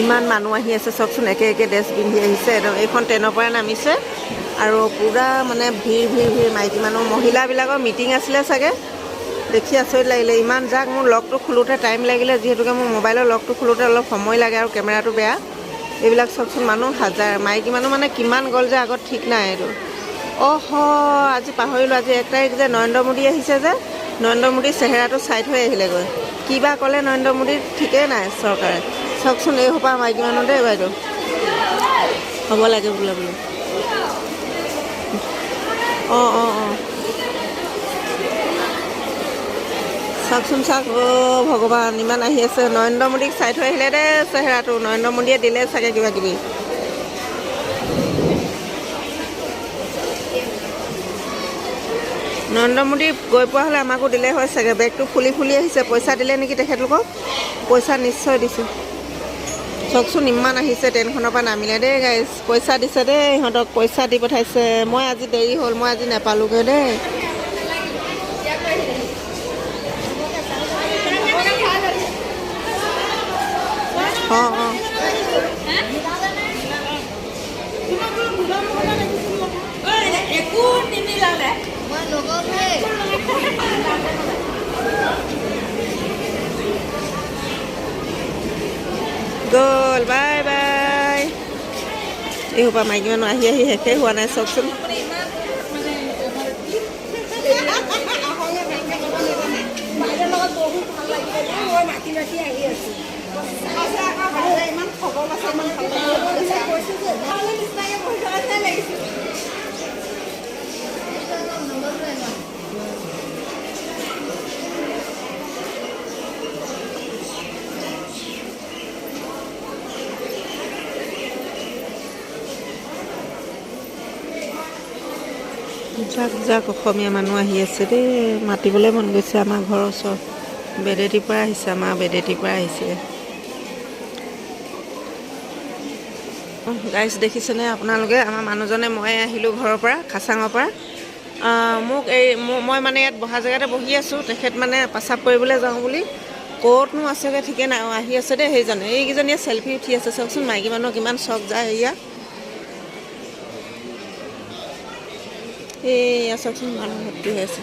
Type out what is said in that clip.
ইমান মানুহ আহি আছে চাওকচোন, একে একে ড্ৰেছ পিন্ধি আহিছে। এইখন ট্ৰেইনৰ পৰা নামিছে আৰু পূৰা মানে ভিৰ ভিৰ ভিৰ মাইকী মানুহ, মহিলাবিলাকৰ মিটিং আছিলে চাগে। দেখি আচৰিত লাগিলে, ইমান যাক। মোৰ লগটো খোলোতে টাইম লাগিলে, যিহেতুকে মোৰ মোবাইলৰ লগটো খোলোতে অলপ সময় লাগে আৰু কেমেৰাটো বেয়া। এইবিলাক চাওকচোন মানুহ হাজাৰ, মাইকী মানুহ মানে কিমান গ'ল যে আগত ঠিক নাই এইটো। আজি পাহৰিলোঁ, আজি 1 তাৰিখ যে নৰেন্দ্ৰ মোদী আহিছে যে, নৰেন্দ্ৰ মোদীৰ চেহেৰাটো চাই থৈ আহিলেগৈ। কিবা ক'লে নৰেন্দ্ৰ মোদীৰ ঠিকেই নাই চৰকাৰে। চাওকচোন এই সোপা মাইকী মানুহ দেই বাইদেউ, হ'ব লাগে বোলে বোলে। চাওকচোন চাওক, ভগৱান ইমান আহি আছে। নৰেন্দ্ৰ মোদীক চাই থৈ আহিলে দেই চেহেৰাটো, নৰেন্দ্ৰ মোদীয়ে দিলে চাগে কিবা কিবি। নৰেন্দ্ৰ মোদী গৈ পোৱা হ'লে আমাকো দিলে হয় চাগে। বেগটো ফুলি ফুলি আহিছে। পইচা দিলে নেকি তেখেতলোকক? পইচা নিশ্চয় দিছে। চাওকচোন ইমান আহিছে, ট্ৰেইনখনৰ পৰা নামিলে দেই গাইজ। পইচা দিছে দেই ইহঁতক, পইচা দি পঠাইছে। মই আজি দেৰি হ'ল, মই আজি নাপালোগৈ দেই। গ'ল, বাই বাই। এই সোপা মাইকী মানুহ আহি আহি শেষেই হোৱা নাই চাওকচোন। যাক যাক অসমীয়া মানুহ আহি আছে দেই, মাতিবলৈ মন গৈছে। আমাৰ ঘৰৰ ওচৰত বেদেতিৰ পৰা আহিছে, আমাৰ বেদেতিৰ পৰা আহিছে। গাইজ দেখিছেনে আপোনালোকে, আমাৰ মানুহজনে মই আহিলোঁ ঘৰৰ পৰা, খাচাঙৰ পৰা। মোক মই মানে ইয়াত বহা জেগাতে বহি আছোঁ। তেখেত মানে প্ৰস্ৰাৱ কৰিবলৈ যাওঁ বুলি ক'তনো আছেগৈ ঠিকে নাই। আহি আছে দেই সেইজনে, এইকেইজনীয়ে চেল্ফি উঠি আছে চাওকচোন। মাইকী মানুহ কিমান চখ যায় সেয়া। এইয়া চাওকচোন মানুহ ভৰ্তি হৈ আছে।